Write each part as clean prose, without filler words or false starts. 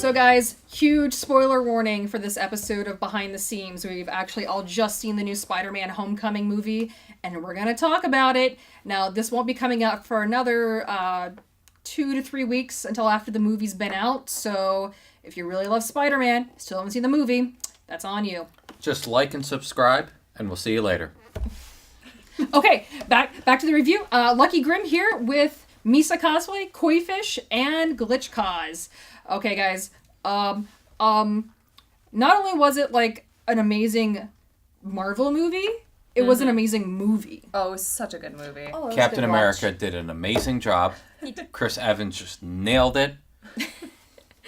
So guys, huge spoiler warning for this episode of Behind the Scenes. We've actually all just seen the new Spider-Man Homecoming movie, and we're going to talk about it. Now, this won't be coming out for another 2 to 3 weeks until after the movie's been out, so if you really love Spider-Man, still haven't seen the movie, that's on you. Just like and subscribe, and we'll see you later. Okay, back to the review. Lucky Grimm here with Misa Cosplay, Koifish, and Glitch Cause. Okay, guys. Not only was it like an amazing Marvel movie, it was an amazing movie. Oh, it was such a good movie. Oh, it was Captain good to America watch. did an amazing job. Chris Evans just nailed it.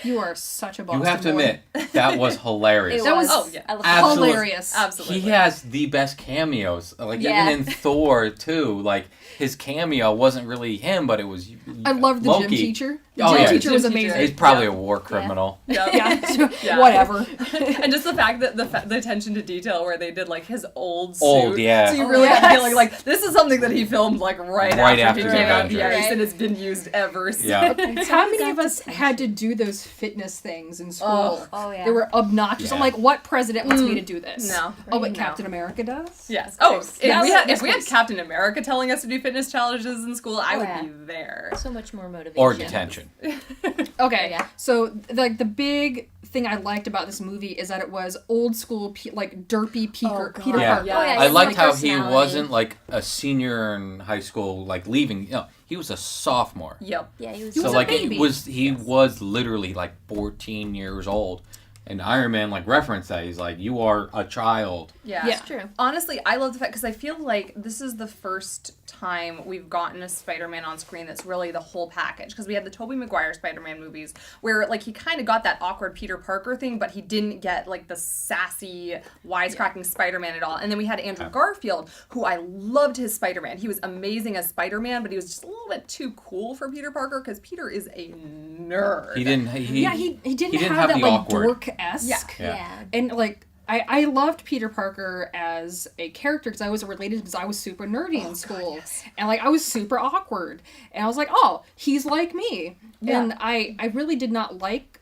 You are such a Boston You have to boy. admit, that was hilarious. That was I love Absolutely. hilarious. Absolutely. He has the best cameos. Like, Yeah. even in Thor, too. Like, his cameo wasn't really him, but it was I loved the Loki. gym teacher. The Oh, gym yeah. teacher was Gym teacher. amazing. He's probably a war criminal. Yep. Yeah, Yeah. whatever. And just the fact that the attention to detail where they did like his old suit. Old, yeah. So you really yes. had a feeling like this is something that he filmed like right after he after came out of the Avengers. ice and it's been used ever since. Yeah. How many of us had to do those fitness things in school? Oh, yeah. They were obnoxious. I'm Yeah. like, what president wants me to do this? No. Oh, but No. Captain America does? Yes. Oh, if Yes. we had Captain America telling us to do fitness challenges in school, I would yeah. be there. So much more motivation. Or detention. Okay, Yeah. so like the big thing I liked about this movie is that it was old school, like derpy God. Peter Yeah. Parker. Oh, yeah, I his, liked like, how he personality. wasn't like a senior in high school, like leaving. You know, he was a sophomore. Yep. Yeah, he was. He So was a like baby. he was literally like 14 years old, and Iron Man like referenced that. He's like, "You are a child." Yeah. Yeah. It's true. Honestly, I love the fact because I feel like this is the first time we've gotten a Spider-Man on screen that's really the whole package. Because we had the Tobey Maguire Spider-Man movies where like he kind of got that awkward Peter Parker thing, but he didn't get like the sassy, wisecracking Spider-Man at all. And then we had Andrew Garfield, who I loved his Spider-Man. He was amazing as Spider-Man, but he was just a little bit too cool for Peter Parker because Peter is a nerd. He didn't. He didn't didn't have have that the like awkward. dork-esque. Yeah. Yeah. And like I loved Peter Parker as a character because I was related because I was super nerdy in school. And like I was super awkward. And I was like, oh, he's like me. Yeah. And I really did not like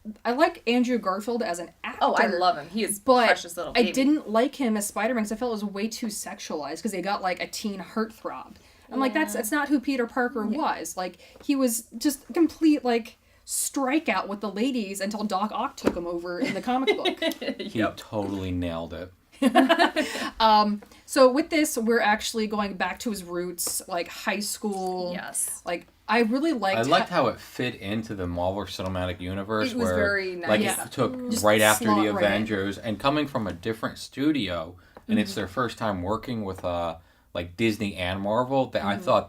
Andrew Garfield as an actor. Oh, I love him. He is But precious little baby. I didn't like him as Spider-Man because I felt it was way too sexualized because they got like a teen heartthrob. I'm like, that's not who Peter Parker was. Like he was just complete like strikeout with the ladies until Doc Ock took him over in the comic book. He totally nailed it. So with this, we're actually going back to his roots, like high school. Yes. Like I really liked. I liked how it fit into the Marvel Cinematic Universe, It was where very nice. like Yeah. it took Just right after slot the right in. Avengers, and coming from a different studio, and it's their first time working with like Disney and Marvel. I thought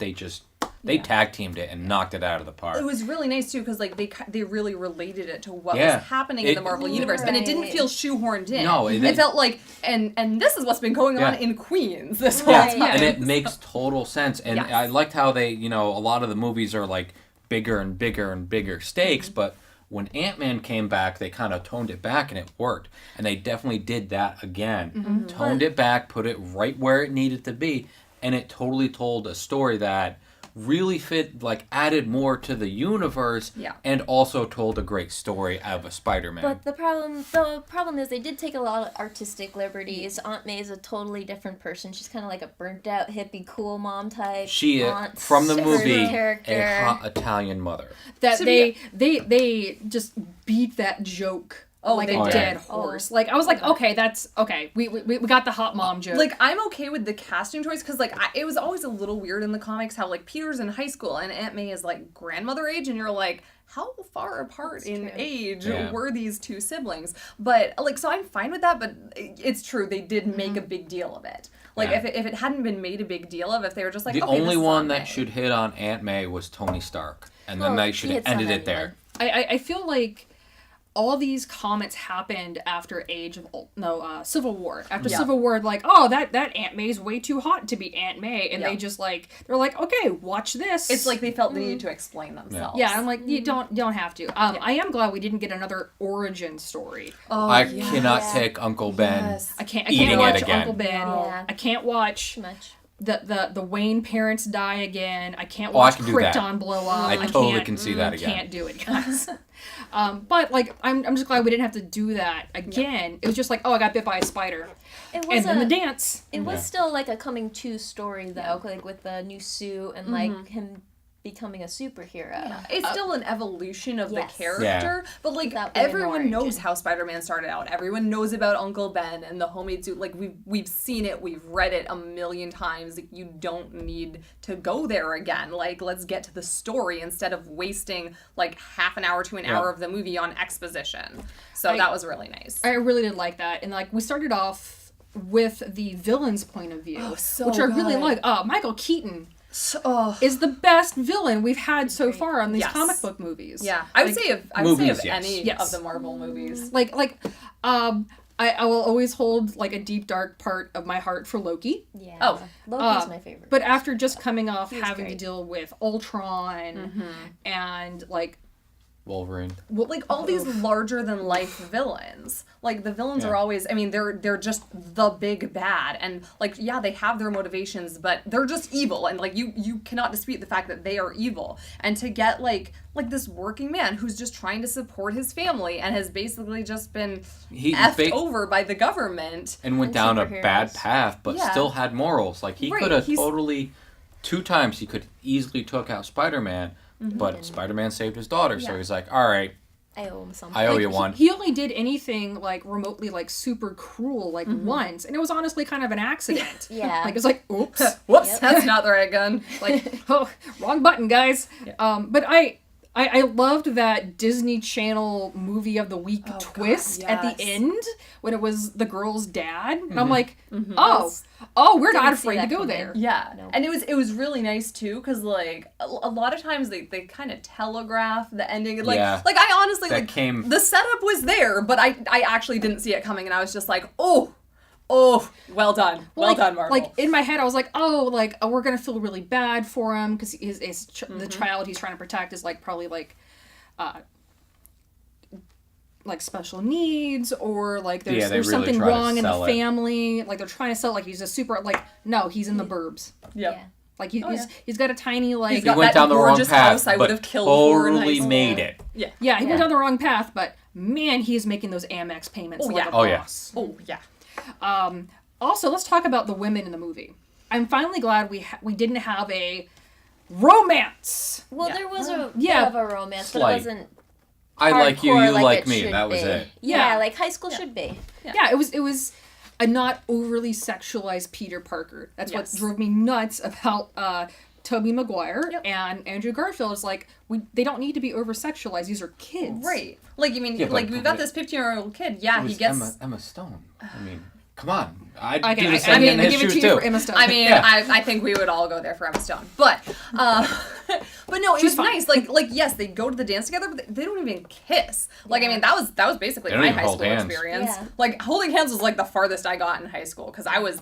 they tag teamed it and knocked it out of the park. It was really nice too because like they really related it to what Yeah. was happening in the Marvel universe, and it didn't Right. feel shoehorned in. No, it felt like and this is what's been going on Yeah. in Queens this whole Yeah, time. and it makes total sense. And Yes. I liked how they, a lot of the movies are like bigger and bigger and bigger stakes, but when Ant-Man came back, they kind of toned it back and it worked. And they definitely did that again. Toned it back, put it right where it needed to be, and it totally told a story that really fit, like added more to the universe, Yeah. and also told a great story of a Spider-Man. But the problem is they did take a lot of artistic liberties. Aunt May is a totally different person. She's kind of like a burnt out hippie cool mom type. She, aunt, from the different movie, character. a hot Italian mother. that To they just beat that joke. Oh, like they a did. dead horse. Like I was like, okay, that's okay. We got the hot mom joke. Like I'm okay with the casting choice because like it was always a little weird in the comics how like Peter's in high school and Aunt May is like grandmother age, and you're like, how far apart in age Yeah. were these two siblings? But like, so I'm fine with that. But it's true they did make a big deal of it. Like Yeah. if it hadn't been made a big deal of, if they were just like The okay, this only is one Aunt that May. should hit on Aunt May was Tony Stark, and then Well, they should he have hits on ended it there. everyone. I feel like all these comments happened after Civil War. After Yeah. Civil War, like, oh, that Aunt May's way too hot to be Aunt May, and Yeah. they just like they're like, okay, watch this. It's like they felt the need to explain themselves. yeah, I'm like, you don't have to. I am glad we didn't get another origin story. Oh, I yeah. cannot take Uncle Ben. Yes. I can't Eating it watch again. Uncle Ben. Yeah. I can't watch Too much. the Wayne parents die again. I can't I watch can do that. Krypton blow up. I totally can see that again. Can't do it, guys. But like, I'm just glad we didn't have to do that again. It was just like, oh, I got bit by a spider, It was and then the dance. It was Yeah. still like a coming to story though, like with the new suit and like him becoming a superhero. It's still an evolution of Yes. the character, but like Without being an everyone knows origin. how Spider-Man started out. Everyone knows about Uncle Ben and the homemade suit. Like we've seen it, we've read it a million times. Like, you don't need to go there again. Like, let's get to the story instead of wasting like half an hour to an hour of the movie on exposition. So that was really nice. I really did like that, and like we started off with the villain's point of view, which I really good. like. Michael Keaton Oh. is the best villain we've had so far on these Yes. comic book movies. Yeah, I would Like, say of movies, yes. any Yes. of the Marvel movies. I will always hold like a deep dark part of my heart for Loki. Yeah. Oh. Loki's my favorite. But after just coming off was having to great. deal with Ultron and like Wolverine. Like all these larger than life villains. Like the villains Yeah. are always, I mean, they're just the big bad, and like yeah, they have their motivations, but they're just evil, and like you cannot dispute the fact that they are evil. And to get like this working man who's just trying to support his family and has basically just been He effed over by the government. and went And down a superheroes. bad path, but Yeah. still had morals. Like he Right, could have he's- totally, 2 times he could easily took out Spider-Man, but Spider-Man saved his daughter, so Yeah. he's like, all right, I owe him something. I owe like, you one. He only did anything like remotely like super cruel like once, and it was honestly kind of an accident. Yeah. Like it's like oops, Whoops, Yep. that's not the right gun. like oh wrong button, guys. But I loved that Disney Channel movie of the week twist at yes. the end when it was the girl's dad, and I'm like, we're not Didn't see afraid to that go coming. there. Yeah, No. and it was really nice too, because like a lot of times they kind of telegraph the ending. Like Yeah. like I honestly That like came- the setup was there, but I actually didn't see it coming, and I was just like, oh, well done, well Like- done, Marvel. Like in my head, I was like, we're gonna feel really bad for him because the child he's trying to protect is like probably like special needs, or like Yeah, there's they really something try to wrong in the sell it. family. Like they're trying to sell like he's a super like no, he's in the burbs. yep. Yeah. Like Oh, he's got a tiny like He's got He went that down the wrong gorgeous path, house I but would have killed for in high totally school. made it. Yeah. he went Yeah. down the wrong path, but man, he is making those Amex payments. Oh, like yeah. a Oh, yeah. boss. Oh yeah. Also, let's talk about the women in the movie. I'm finally glad we didn't have a romance. Well, Yeah. there was a Yeah. bit of a romance, but Slight. it wasn't I like you, hardcore you like it me. should That was be. it. Yeah, Yeah. like high school should be. Yeah, it was a not overly sexualized Peter Parker. That's Yes. what drove me nuts about Tobey Maguire Yep. and Andrew Garfield. Is like they don't need to be over sexualized. These are kids. Right. Like you mean Yeah, but- like we've got this 15-year-old kid. Yeah, It was he gets. Emma Stone. I mean, come on. I'd Okay, do the I same mean, in I his give it shoes to you too. for Emma Stone. I mean, Yeah. I think we would all go there for Emma Stone, but no, it She's was fine. nice. Like yes, they go to the dance together, but they don't even kiss. Like I mean, that was basically They don't my even high hold school hands. experience. Yeah. Like holding hands was like the farthest I got in high school because I was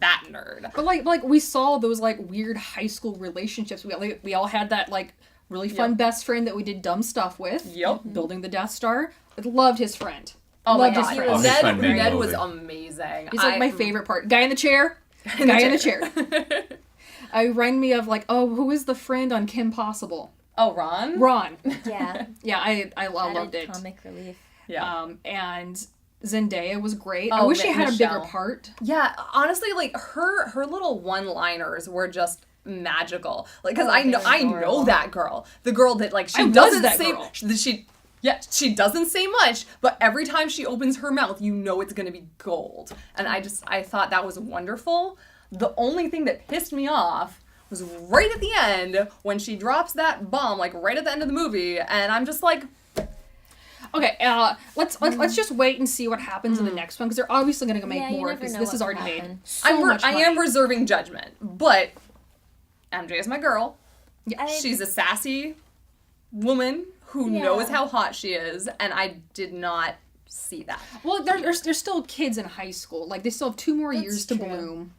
that nerd. But like we saw those like weird high school relationships. We all had that like really fun Yep. best friend that we did dumb stuff with. Yep. Building the Death Star. I loved his friend. Oh my Loved his god, friend. Oh, his friend made Ned the was movie. amazing. He's like my favorite part. Guy in the chair. Guy in the chair. I remind me of like, who is the friend on Kim Possible? Oh, Ron. Ron. Yeah. Yeah, I Added loved it. comic relief. Yeah. And Zendaya was great. I Oh, wish she had a bigger Michelle. part. Yeah, honestly, like her little one-liners were just magical. Like, cause Oh, I know they're adorable. that girl, the girl that like she I was doesn't that say girl. she doesn't say much, but every time she opens her mouth, you know it's gonna be gold. And I thought that was wonderful. The only thing that pissed me off was right at the end when she drops that bomb, like right at the end of the movie, and I'm just like, Okay, let's just wait and see what happens in the next one because they're obviously going to make Yeah, you more never because know this what is will already made happen. so much I money. am reserving judgment, but MJ is my girl. I- She's a sassy woman who Yeah. knows how hot she is, and I did not see that. Well, they're still kids in high school. Like they still have 2 more That's years to true. bloom.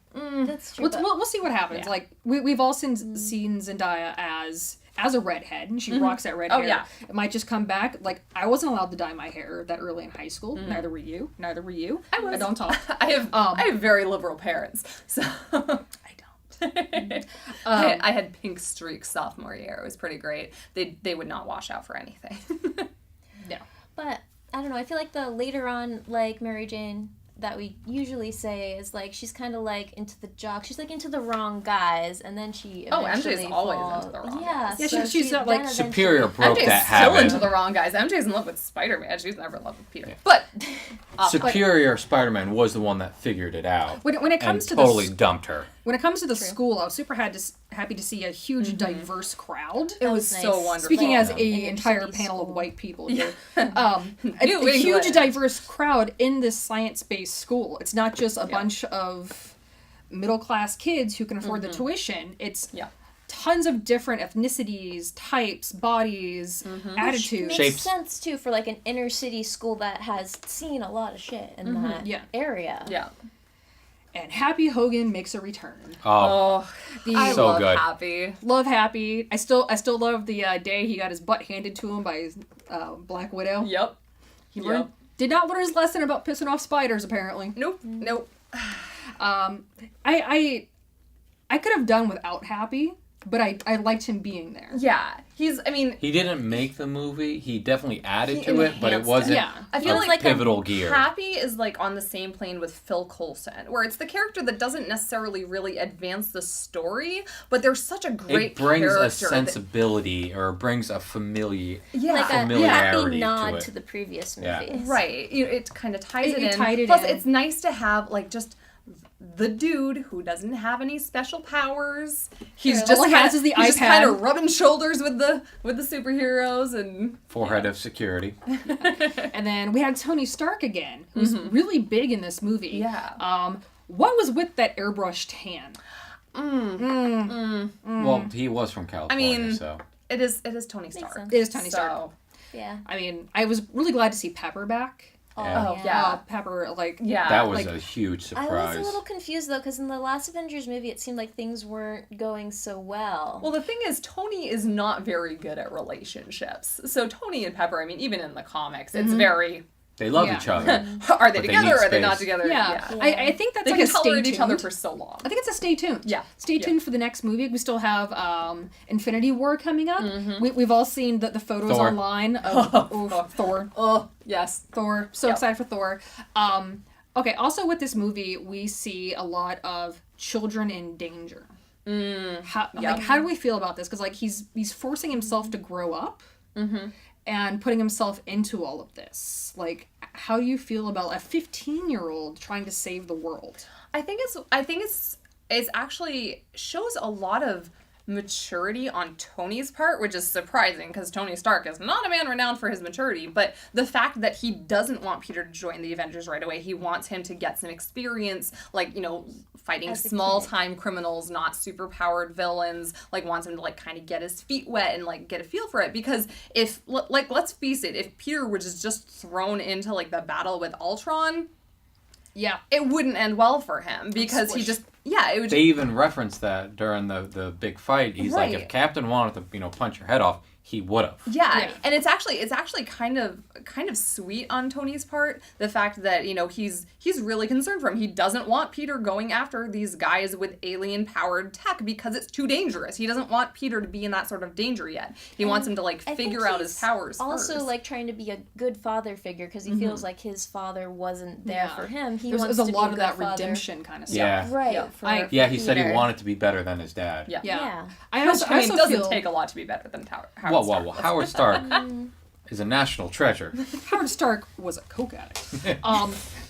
That's true. We'll see what happens. Yeah. Like we've all seen Zendaya as a redhead, and she rocks that red Oh, hair. yeah. It might just come back. Like I wasn't allowed to dye my hair that early in high school. Neither were you. Neither were you. I was. don't talk. I have very liberal parents, so I don't. I had pink streaks sophomore year. It was pretty great. They would not wash out for anything. No. But I don't know. I feel like the later on, like Mary Jane, that we usually say is like she's kind of like into the jock. She's like into the wrong guys, and then she eventually MJ's always into the wrong guys. Yeah, so she's not, like, then Superior eventually- broke MJ's that still habit. into the wrong guys. MJ's in love with Spider-Man. She's never in love with Peter. But Superior Spider-Man was the one that figured it out. When it comes and to totally the dumped her. when it comes to the school, I was super happy to see a huge diverse crowd. it was was so nice. wonderful. Speaking as Yeah. a Inner entire city panel of school. white people here, New a huge England. diverse crowd in this science-based school. It's not just a bunch of middle-class kids who can afford the tuition. It's Yeah. tons of different ethnicities, types, bodies, attitudes. Makes Shapes. sense too for like an inner city school that has seen a lot of shit in that Yeah. area. Yeah. And Happy Hogan makes a return. Oh, The I So love good. Happy. love Happy. I still love the day he got his butt handed to him by his Black Widow. Yep. He did not learn his lesson about pissing off spiders, apparently. Nope. Nope. I could have done without Happy, but I liked him being there. Yeah. He didn't make the movie. He definitely added He to it, but it enhanced it. wasn't Yeah. I feel a like pivotal gear. Happy is like on the same plane with Phil Coulson, where it's the character that doesn't necessarily really advance the story, but there's such a great It brings character a sensibility or brings a familiarity Like a familiarity happy nod to it. to the previous Yeah. movies. right. It kind of ties it It in. tied it Plus, in. it's nice to have like just the dude who doesn't have any special powers. He's True. just All he has is the he's just iPad. kind of rubbing shoulders with the superheroes and Forehead of security. And then we had Tony Stark again, who's really big in this movie. Yeah. What was with that airbrushed tan? Well, he was from California, mean, so. it is Tony Stark. sense. It is Tony So- Stark. Yeah. I mean, I was really glad to see Pepper back. Yeah. Oh yeah. Pepper, like, Yeah. That was like- a huge I surprise. was a little confused though, because in the last Avengers movie, it seemed like things weren't going so well. Well, the thing is, Tony is not very good at relationships. So Tony and Pepper, I mean, even in the comics, it's very. They love Yeah. each other. Are they But they together need or are they not space. together? yeah. I think that's They like can a stay tolerate tuned. each other for so long. I think it's a stay tuned. Yeah. Stay Yeah. tuned for the next movie. We still have Infinity War coming up. We've all seen the photos Thor. online of Thor. Oh, yes. Thor. So Yep. excited for Thor. Okay, also with this movie, we see a lot of children in danger. How do we feel about this? Because like he's forcing himself to grow up and putting himself into all of this. Like, how do you feel about a 15-year-old trying to save the world? I think it's actually shows a lot of maturity on Tony's part, which is surprising because Tony Stark is not a man renowned for his maturity, but the fact that he doesn't want Peter to join the Avengers right away, he wants him to get some experience, like, you know, fighting As a small-time criminals, not super-powered villains, like, wants him to, like, kind of get his feet wet and, like, get a feel for it, because if, like, let's face it, if Peter was just thrown into, like, the battle with Ultron, Yeah. it wouldn't end well for him, because he just, it would They even referenced that during the big fight. He's like, Right. if Captain wanted to, punch your head off, he would have. Yeah, and it's actually kind of sweet on Tony's part, the fact that he's really concerned for him. He doesn't want Peter going after these guys with alien powered tech because it's too dangerous. He doesn't want Peter to be in that sort of danger yet. He wants him to I think figure out his he's powers also first. like trying to be a good father figure because he feels like his father wasn't there Yeah. for him. He There's wants a to lot be of a good that father. redemption kind of stuff. Yeah. Right. Yeah. For Yeah, he said he Peter. wanted to be better than his dad. yeah. Yeah. I Which, also, I mean, also doesn't feel take a lot to be better than Howard Whoa, Stark. whoa, whoa. Howard Stark is a national treasure. Howard Stark was a coke addict.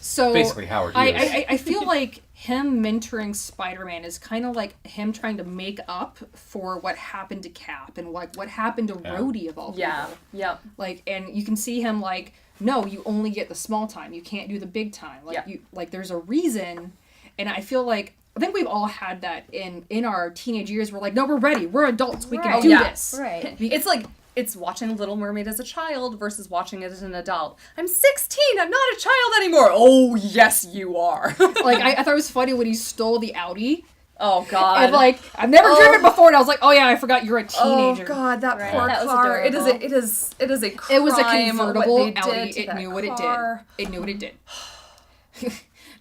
So Basically Howard Hughes. I feel like him mentoring Spider-Man is kind of like him trying to make up for what happened to Cap and like what happened to Rhodey of all people. Yeah, yep. Like, and you can see him like, no, you only get the small time. You can't do the big time. Like Yeah. there's a reason. And I feel like I think we've all had that in our teenage years. We're like, no, we're ready. We're adults. We can Right. do Yeah. this. Right. It's like it's watching Little Mermaid as a child versus watching it as an adult. I'm 16. I'm not a child anymore. Oh, yes, you are. Like I thought it was funny when he stole the Audi. Oh God. And like I've never driven before, and I was like, oh yeah, I forgot you're a Oh teenager. God, that Right. poor That was car! It adorable. is a crime. It was a what convertible they did Audi. to It that knew what car. it did. It knew what it did.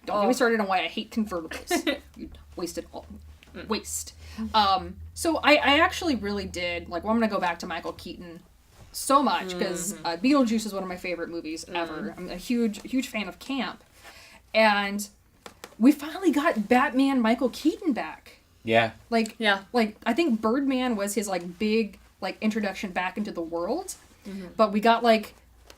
Don't get me started on why I hate convertibles. You wasted all waste. So I actually really did, like, well, I'm going to go back to Michael Keaton so much, because Beetlejuice is one of my favorite movies ever. I'm a huge fan of camp. And we finally got Batman Michael Keaton back. Yeah. Like, I think Birdman was his, like, big, like, introduction back into the world. But we got, like,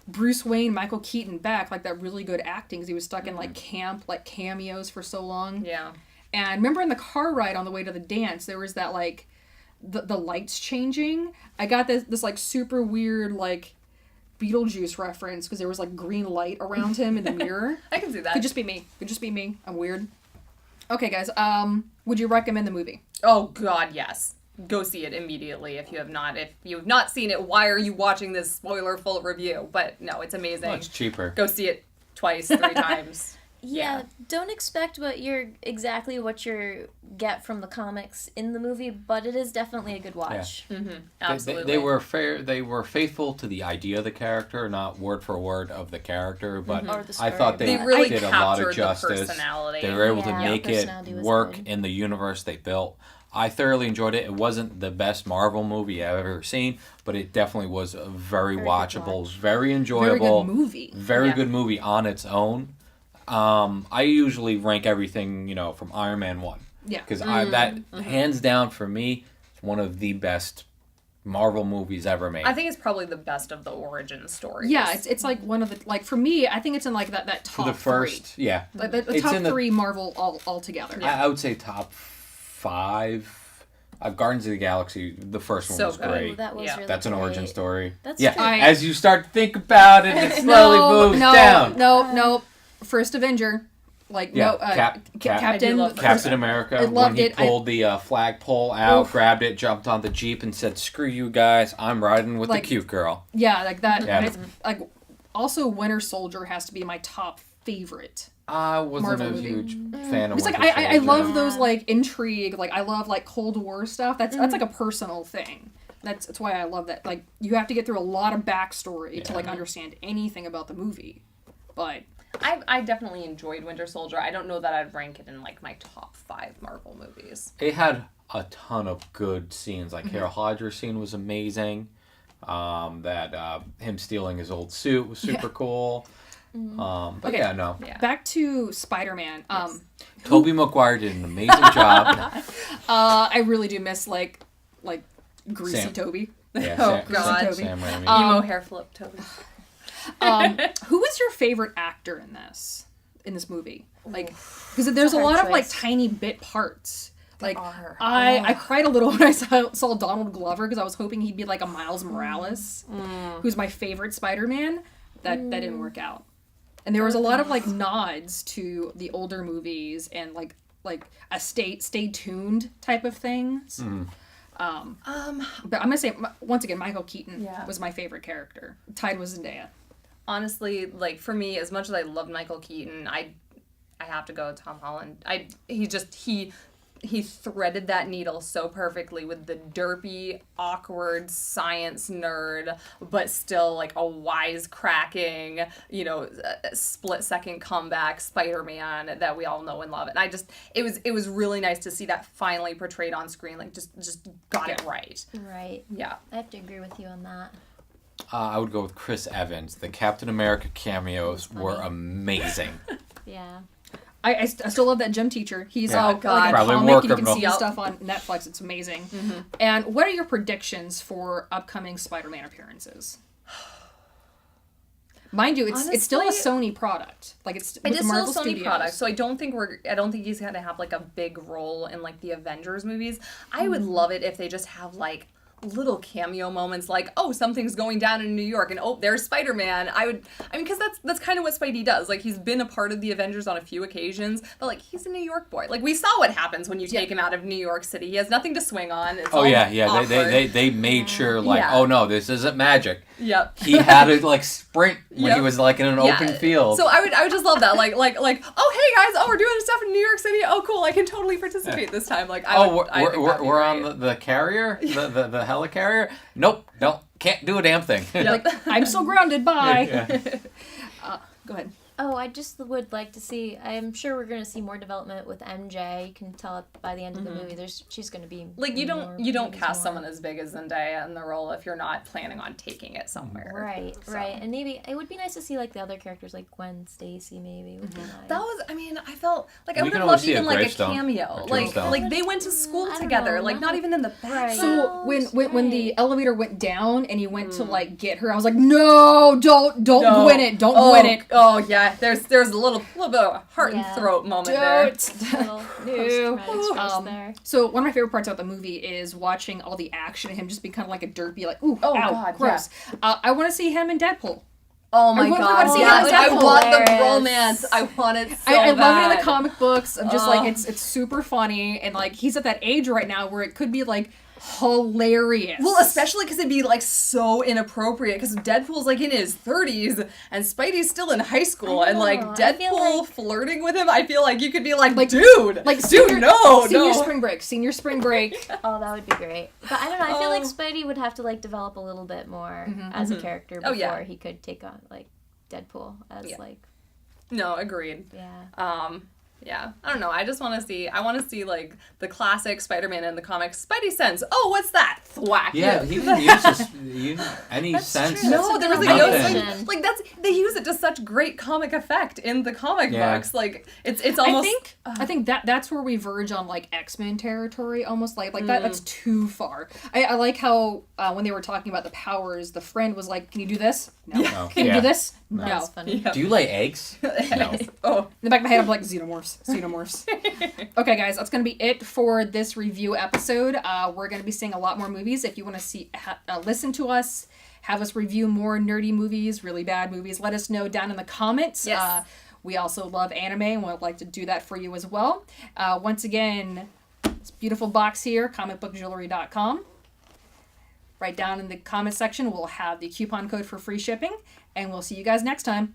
Bruce Wayne, Michael Keaton back, like, that really good acting, because he was stuck in, like, camp, like, cameos for so long. Yeah. And remember in the car ride on the way to the dance, there was that, like, the lights changing. I got this like, super weird, like, Beetlejuice reference, because there was, like, green light around him in the mirror. I can see that. Could just be me. I'm weird. Okay, guys, would you recommend the movie? Oh, God, yes. Go see it immediately if you have not. If you have not seen it, why are you watching this spoiler-full review? But, no, it's amazing. Well, it's cheaper. Go see it twice, 3 times. Yeah, don't expect what you get from the comics in the movie, but it is definitely a good watch. Yeah. Absolutely. They were fair. They were faithful to the idea of the character, not word for word of the character. But Or the I thought story. they really did a lot of captured the justice. personality. They were able to Yeah, make it personality was work good. in the universe they built. I thoroughly enjoyed it. It wasn't the best Marvel movie I've ever seen, but it definitely was a very Very good watchable, watch. very enjoyable, Very good movie. very good movie on its own. I usually rank everything, from Iron Man 1. Yeah. Because that, hands down for me, is one of the best Marvel movies ever made. I think it's probably the best of the origin stories. Yeah, it's like one of the, like, for me, I think it's in, like, that top For the first, 3. yeah. Like, the It's top in the- 3 Marvel all together. I would say top 5. Guardians of the Galaxy, the first one So was good. great. Oh, that was really That's an great. origin story. That's yeah, true. as you start to think about it, it slowly moves down. No. First Avenger. Like, Yeah, Captain. love that. Captain America, I loved when he it. pulled the flagpole out, Oof. grabbed it, jumped on the Jeep, and said, "Screw you guys, I'm riding with Like- the cute girl." Yeah, like that. Yeah. It's, like, also, Winter Soldier has to be my top favorite. I wasn't Marvel a movie. huge fan of It's like Winter I Soldier. love those, like, intrigue. Like, I love, like, Cold War stuff. That's like a personal thing. That's why I love that. Like, you have to get through a lot of backstory to, like, understand anything about the movie. But I definitely enjoyed Winter Soldier. I don't know that I'd rank it in, like, my top 5 Marvel movies. It had a ton of good scenes. Like, Carol Hodger's scene was amazing. Him stealing his old suit was super cool. But Okay. yeah, no. Yeah. back to Spider-Man. Tobey Maguire did an amazing job. I really do miss, like greasy Sam. Toby. Yeah, Oh, God. Toby. Sam Raimi. Emo hair flip, Toby. Who was your favorite actor in this movie? Like, because there's a hard lot of, like, choice. tiny bit parts. Like, are. I cried a little when I saw Donald Glover, because I was hoping he'd be like a Miles Morales, who's my favorite Spider-Man. That didn't work out. And there was a lot of, like, nods to the older movies and like a stay tuned type of things. But I'm gonna say, once again, Michael Keaton was my favorite character. Tied with Zendaya. Honestly, like, for me, as much as I love Michael Keaton, I have to go with Tom Holland. He threaded that needle so perfectly with the derpy, awkward science nerd, but still, like, a wisecracking, split-second comeback Spider-Man that we all know and love. And it was really nice to see that finally portrayed on screen. Like, just got it right. Right. Yeah. I have to agree with you on that. I would go with Chris Evans. The Captain America cameos were amazing. Yeah. I still love that gym teacher. He's Yeah. Oh, like God. a Probably comic, more and you can see criminal. his stuff on Netflix. It's amazing. And what are your predictions for upcoming Spider-Man appearances? Mind you, it's still a Honestly, Sony product. Like, it's It with is the still a Marvel Sony Studios. product, so I don't think he's gonna have, like, a big role in, like, the Avengers movies. I would love it if they just have, like, little cameo moments, like, oh, something's going down in New York, and oh, there's Spider-Man. Because that's kind of what Spidey does. Like, he's been a part of the Avengers on a few occasions, but, like, he's a New York boy. Like, we saw what happens when you take him out of New York City. He has nothing to swing on. It's all Yeah. awkward. They made sure, like, Yeah. oh no, this isn't magic. Yep. He had to, like, sprint when Yep. he was, like, in an open field. So I would just love that. Like, oh, hey guys, oh, we're doing stuff in New York City. Oh, cool, I can totally participate this time. Like, I think that'd be we're on great. the carrier, the helicarrier. Nope, can't do a damn thing. Yep. I'm still grounded. Bye. Yeah. Go ahead. Oh, I just would like to see. I'm sure we're going to see more development with MJ. You can tell it by the end of the movie. She's going to be Like you more don't movies, cast more. someone as big as Zendaya in the role if you're not planning on taking it somewhere. Right, So. right, and maybe it would be nice to see like the other characters, like Gwen Stacy, maybe. Would be nice. That was, I mean, I felt like I We would can have always loved see a even like a gravestone, cameo. a Like tombstone. they went to school I don't together, know, like not even in the back. Right. So when the Right. elevator went down and he went to like get her, I was like, no, don't No. win it, don't win it. Oh yeah, there's a little bit of a heart and Yeah. throat moment there. Little post-credits first there. So one of my favorite parts about the movie is watching all the action, him just being kind of like a derpy, like, ooh, Oh, ow, God, gross. I want to see him in Deadpool. Oh my I want god, to see yes, that I want the hilarious. romance. I want it so I love it in bad. the comic books. I'm just Oh. like, it's super funny, and like he's at that age right now where it could be like hilarious. Well, especially because it'd be like so inappropriate because Deadpool's like in his 30s and Spidey's still in high school I and like know, I feel Deadpool like- flirting with him. I feel like you could be like, Like- dude, like dude, no. senior spring break. Oh, that would be great. But I don't know. I feel like Oh. Spidey would have to like develop a little bit more as a character before Oh, yeah. he could take on like Deadpool as Yeah. like No, agreed. yeah. Yeah, I don't know. I just want to see. I want to see like the classic Spider-Man in the comics. Spidey sense. Oh, what's that? Thwack. Yeah, you. he didn't use any That's sense. true. No, That's there was a good Yoda observation. thing. Like that's they use it to such great comic effect in the comic Yeah. books. Like it's almost. I think that's where we verge on like X-Men territory almost like that's too far. I like how when they were talking about the powers, the friend was like, "Can you do this? No. No. Can you Yeah. do this? No. No." That's funny. Yeah. Do you lay eggs? No. Oh, In the back of my head, I'm like, xenomorphs. Okay, guys, that's going to be it for this review episode. We're going to be seeing a lot more movies. If you want to listen to us, have us review more nerdy movies, really bad movies, let us know down in the comments. Yes. We also love anime and would like to do that for you as well. Once again, this beautiful box here, comicbookjewelry.com. Right down in the comment section, we'll have the coupon code for free shipping, and we'll see you guys next time.